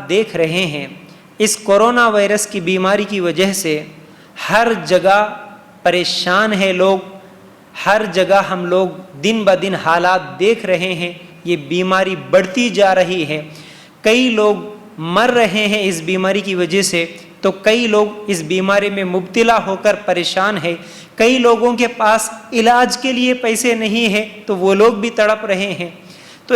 دیکھ رہے ہیں، اس کورونا وائرس کی بیماری کی وجہ سے ہر جگہ پریشان ہے لوگ، ہر جگہ ہم لوگ دن بدن حالات دیکھ رہے ہیں، یہ بیماری بڑھتی جا رہی ہے، کئی لوگ مر رہے ہیں اس بیماری کی وجہ سے، تو کئی لوگ اس بیماری میں مبتلا ہو کر پریشان ہیں، کئی لوگوں کے پاس علاج کے لیے پیسے نہیں ہیں تو وہ لوگ بھی تڑپ رہے ہیں۔ تو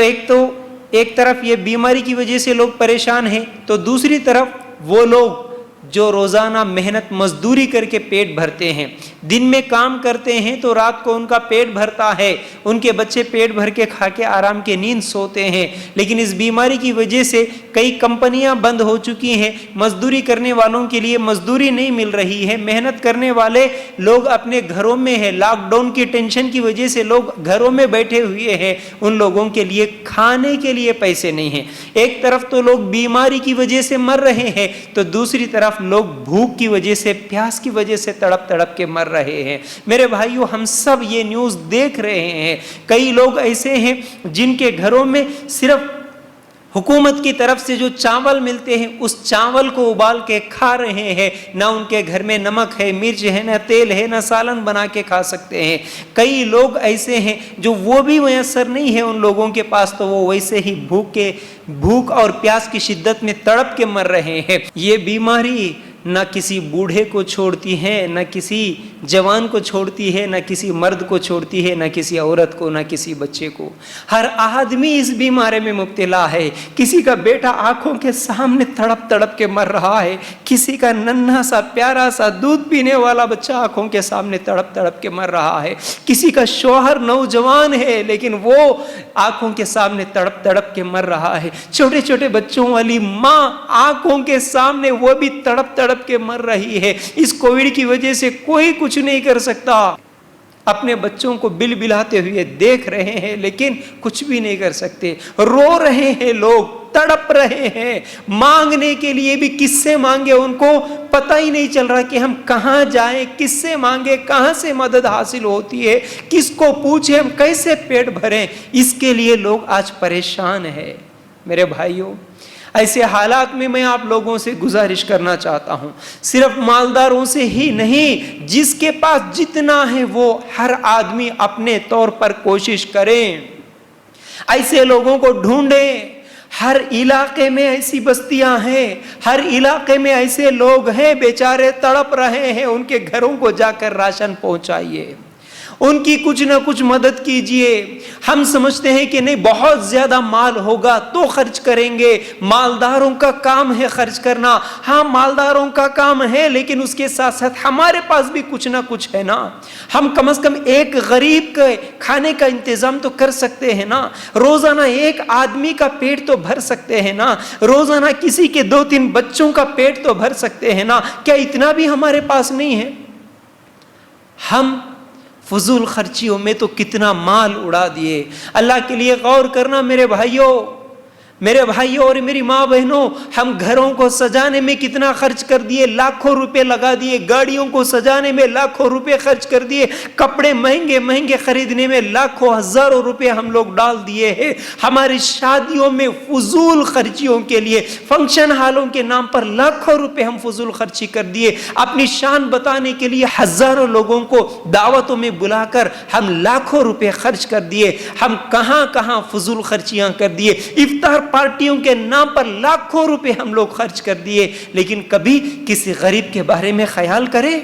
ایک طرف یہ بیماری کی وجہ سے لوگ پریشان ہیں، تو دوسری طرف وہ لوگ جو روزانہ محنت مزدوری کر کے پیٹ بھرتے ہیں، دن میں کام کرتے ہیں تو رات کو ان کا پیٹ بھرتا ہے، ان کے بچے پیٹ بھر کے کھا کے آرام کے نیند سوتے ہیں، لیکن اس بیماری کی وجہ سے کئی کمپنیاں بند ہو چکی ہیں، مزدوری کرنے والوں کے لیے مزدوری نہیں مل رہی ہے، محنت کرنے والے لوگ اپنے گھروں میں ہیں، لاک ڈاؤن کی ٹینشن کی وجہ سے لوگ گھروں میں بیٹھے ہوئے ہیں، ان لوگوں کے لیے کھانے کے لیے پیسے نہیں ہیں۔ ایک طرف تو لوگ بیماری کی وجہ سے مر رہے ہیں، تو دوسری طرف لوگ بھوک کی وجہ سے، پیاس کی وجہ سے تڑپ تڑپ کے مر رہے ہیں۔ میرے بھائیو، ہم سب یہ نیوز دیکھ رہے ہیں، کئی لوگ ایسے ہیں جن کے گھروں میں صرف حکومت کی طرف سے جو چاول ملتے ہیں اس چاول کو ابال کے کھا رہے ہیں، نہ ان کے گھر میں نمک ہے، مرچ ہے، نہ تیل ہے، نہ سالن بنا کے کھا سکتے ہیں۔ کئی لوگ ایسے ہیں جو وہ بھی میسر نہیں ہے ان لوگوں کے پاس، تو وہ ویسے ہی بھوک اور پیاس کی شدت میں تڑپ کے مر رہے ہیں۔ یہ بیماری نہ کسی بوڑھے کو چھوڑتی ہے، نہ کسی جوان کو چھوڑتی ہے، نہ کسی مرد کو چھوڑتی ہے، نہ کسی عورت کو، نہ کسی بچے کو۔ ہر آدمی اس بیماری میں مبتلا ہے۔ کسی کا بیٹا آنکھوں کے سامنے تڑپ تڑپ کے مر رہا ہے، کسی کا ننھا سا پیارا سا دودھ پینے والا بچہ آنکھوں کے سامنے تڑپ تڑپ کے مر رہا ہے، کسی کا شوہر نوجوان ہے لیکن وہ آنکھوں کے سامنے تڑپ تڑپ کے مر رہا ہے، چھوٹے چھوٹے بچوں والی ماں آنکھوں کے سامنے وہ بھی تڑپ تڑپ کے مر رہی ہے۔ اس کووڈ کی وجہ سے کوئی کچھ نہیں کر سکتا، اپنے بچوں کو بل بلاتے ہوئے دیکھ رہے ہیں لیکن کچھ بھی نہیں کر سکتے، رو رہے ہیں، لوگ تڑپ رہے ہیں، مانگنے کے لیے بھی کس سے مانگے ان کو پتہ ہی نہیں چل رہا کہ ہم کہاں جائیں، کس سے مانگے، کہاں سے مدد حاصل ہوتی ہے، کس کو پوچھیں، ہم کیسے پیٹ بھریں، اس کے لیے لوگ آج پریشان ہیں۔ میرے بھائیوں، ایسے حالات میں میں آپ لوگوں سے گزارش کرنا چاہتا ہوں، صرف مالداروں سے ہی نہیں، جس کے پاس جتنا ہے وہ ہر آدمی اپنے طور پر کوشش کریں، ایسے لوگوں کو ڈھونڈیں۔ ہر علاقے میں ایسی بستیاں ہیں، ہر علاقے میں ایسے لوگ ہیں بیچارے تڑپ رہے ہیں، ان کے گھروں کو جا کر راشن پہنچائیے، ان کی کچھ نہ کچھ مدد کیجئے۔ ہم سمجھتے ہیں کہ نہیں بہت زیادہ مال ہوگا تو خرچ کریں گے، مالداروں کا کام ہے خرچ کرنا، ہاں مالداروں کا کام ہے، لیکن اس کے ساتھ ساتھ ہمارے پاس بھی کچھ نہ کچھ ہے نا، ہم کم از کم ایک غریب کے کھانے کا انتظام تو کر سکتے ہیں نا، روزانہ ایک آدمی کا پیٹ تو بھر سکتے ہیں نا، روزانہ کسی کے 2-3 بچوں کا پیٹ تو بھر سکتے ہیں نا، کیا اتنا بھی ہمارے پاس نہیں ہے؟ ہم فضول خرچیوں میں تو کتنا مال اڑا دیے۔ اللہ کے لیے غور کرنا میرے بھائیوں اور میری ماں بہنوں، ہم گھروں کو سجانے میں کتنا خرچ کر دیے، لاکھوں روپے لگا دیے، گاڑیوں کو سجانے میں لاکھوں روپے خرچ کر دیے، کپڑے مہنگے مہنگے خریدنے میں لاکھوں ہزاروں روپے ہم لوگ ڈال دیے ہیں۔ ہماری شادیوں میں فضول خرچیوں کے لیے، فنکشن ہالوں کے نام پر لاکھوں روپے ہم فضول خرچی کر دیے، اپنی شان بتانے کے لیے ہزاروں لوگوں کو دعوتوں میں بلا کر ہم لاکھوں روپے خرچ کر دیے، ہم کہاں کہاں فضول خرچیاں کر دیے، افطار پارٹیوں کے نام پر لاکھوں روپے ہم لوگ خرچ کر دیے، لیکن کبھی کسی غریب کے بارے میں خیال کریں؟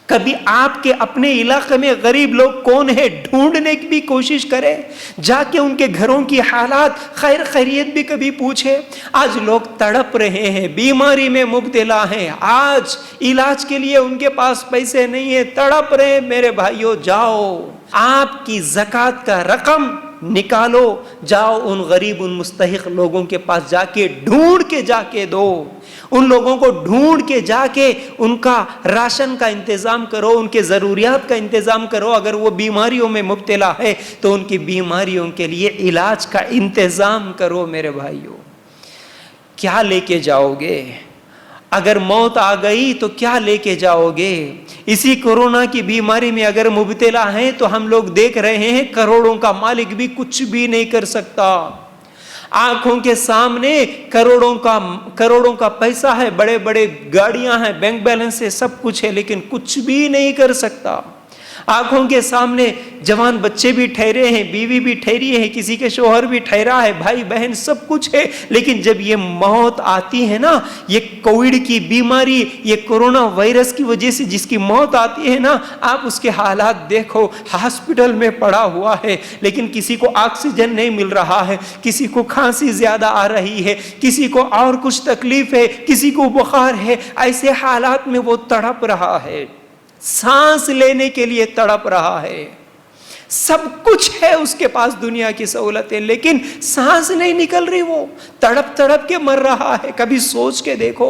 کبھی آپ کے اپنے علاقے میں غریب لوگ کون ہیں ڈھونڈنے کی بھی کوشش کریں، جا کے ان کے گھروں کی حالات خیر خیریت بھی کبھی پوچھیں۔ آج لوگ تڑپ رہے ہیں، بیماری میں مبتلا ہیں، آج علاج کے لیے ان کے پاس پیسے نہیں ہیں، تڑپ رہے ہیں۔ میرے بھائیوں، جاؤ آپ کی زکوٰۃ کا رقم نکالو، جاؤ ان غریب ان مستحق لوگوں کے پاس جا کے ڈھونڈ کے جا کے دو، ان لوگوں کو ڈھونڈ کے جا کے ان کا راشن کا انتظام کرو، ان کے ضروریات کا انتظام کرو، اگر وہ بیماریوں میں مبتلا ہے تو ان کی بیماریوں کے لیے علاج کا انتظام کرو۔ میرے بھائیوں، کیا لے کے جاؤ گے؟ اگر موت آ گئی تو کیا لے کے جاؤ گے؟ اسی کورونا کی بیماری میں اگر مبتلا ہیں تو ہم لوگ دیکھ رہے ہیں کروڑوں کا مالک بھی کچھ بھی نہیں کر سکتا۔ آنکھوں کے سامنے کروڑوں کا پیسہ ہے, بڑے بڑے گاڑیاں ہیں, بینک بیلنس ہے, سب کچھ ہے, لیکن کچھ بھی نہیں کر سکتا. آنکھوں کے سامنے جوان بچے بھی ٹھہرے ہیں, بیوی بھی ٹھہری ہے, کسی کے شوہر بھی ٹھہرا ہے, بھائی بہن سب کچھ ہے, لیکن جب یہ موت آتی ہے نا, یہ کووڈ کی بیماری, یہ کورونا وائرس کی وجہ سے جس کی موت آتی ہے نا, آپ اس کے حالات دیکھو. ہاسپٹل میں پڑا ہوا ہے, لیکن کسی کو آکسیجن نہیں مل رہا ہے, کسی کو کھانسی زیادہ آ رہی ہے, کسی کو اور کچھ تکلیف ہے, کسی کو بخار ہے. ایسے حالات میں وہ تڑپ رہا ہے, سانس لینے کے لیے تڑپ رہا ہے. سب کچھ ہے اس کے پاس, دنیا کی سہولتیں, لیکن سانس نہیں نکل رہی, وہ تڑپ تڑپ کے مر رہا ہے. کبھی سوچ کے دیکھو,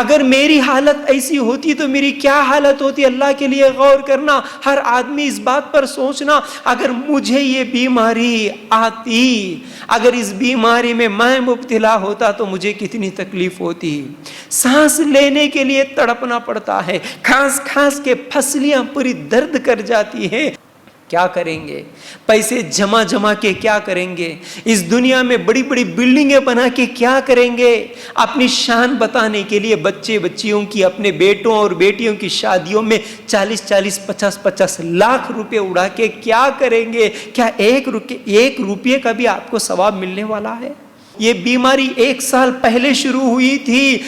اگر میری حالت ایسی ہوتی تو میری کیا حالت ہوتی. اللہ کے لیے غور کرنا, ہر آدمی اس بات پر سوچنا, اگر مجھے یہ بیماری آتی, اگر اس بیماری میں مبتلا ہوتا تو مجھے کتنی تکلیف ہوتی. سانس لینے کے لیے تڑپنا پڑتا ہے, کھانس کھانس کے پھسلیاں پوری درد کر جاتی ہیں. کیا کریں گے؟ پیسے جمع کے کیا کریں گے؟ اس دنیا میں بڑی بڑی بلڈنگیں بنا کے کیا کریں گے؟ اپنی شان بتانے کے لیے بچے بچیوں کی, اپنے بیٹوں اور بیٹیوں کی شادیوں میں 40 50 لاکھ روپے اڑا کے کیا کریں گے؟ کیا ایک روپے کا بھی آپ کو ثواب ملنے والا ہے؟ یہ بیماری 1 سال پہلے شروع ہوئی تھی,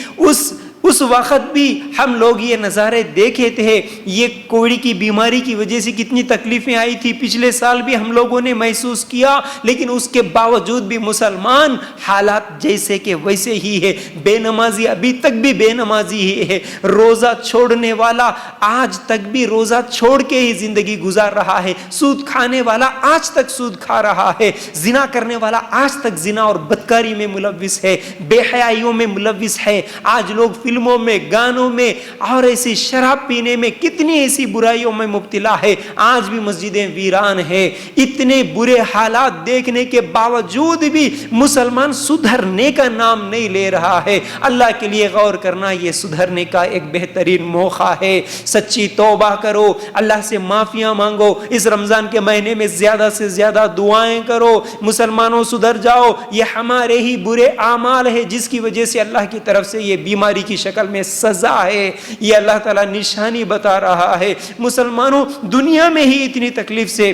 اس وقت بھی ہم لوگ یہ نظارے دیکھے تھے. یہ کووڈ کی بیماری کی وجہ سے کتنی تکلیفیں آئی تھی, پچھلے سال بھی ہم لوگوں نے محسوس کیا, لیکن اس کے باوجود بھی مسلمان حالات جیسے کہ ویسے ہی ہے. بے نمازی ابھی تک بھی بے نمازی ہی ہے, روزہ چھوڑنے والا آج تک بھی روزہ چھوڑ کے ہی زندگی گزار رہا ہے, سود کھانے والا آج تک سود کھا رہا ہے, زنا کرنے والا آج تک زنا اور بدکاری میں ملوث ہے, بے حیائیوں میں ملوث ہے. آج لوگ فلموں میں, گانوں میں اور ایسی شراب پینے میں, کتنی ایسی برائیوں میں مبتلا ہے. آج بھی مسجدیں ویران ہیں. اتنے برے حالات دیکھنے کے باوجود بھی مسلمان سدھرنے کا نام نہیں لے رہا ہے. اللہ کے لیے غور کرنا, یہ سدھرنے کا ایک بہترین موقع ہے. سچی توبہ کرو, اللہ سے معافیاں مانگو, اس رمضان کے مہینے میں زیادہ سے زیادہ دعائیں کرو. مسلمانوں سدھر جاؤ, یہ ہمارے ہی برے اعمال ہے جس کی وجہ سے اللہ کی طرف سے یہ بیماری کی شکل میں سزا ہے. یہ اللہ تعالیٰ نشانی بتا رہا ہے. مسلمانوں دنیا میں ہی اتنی تکلیف سے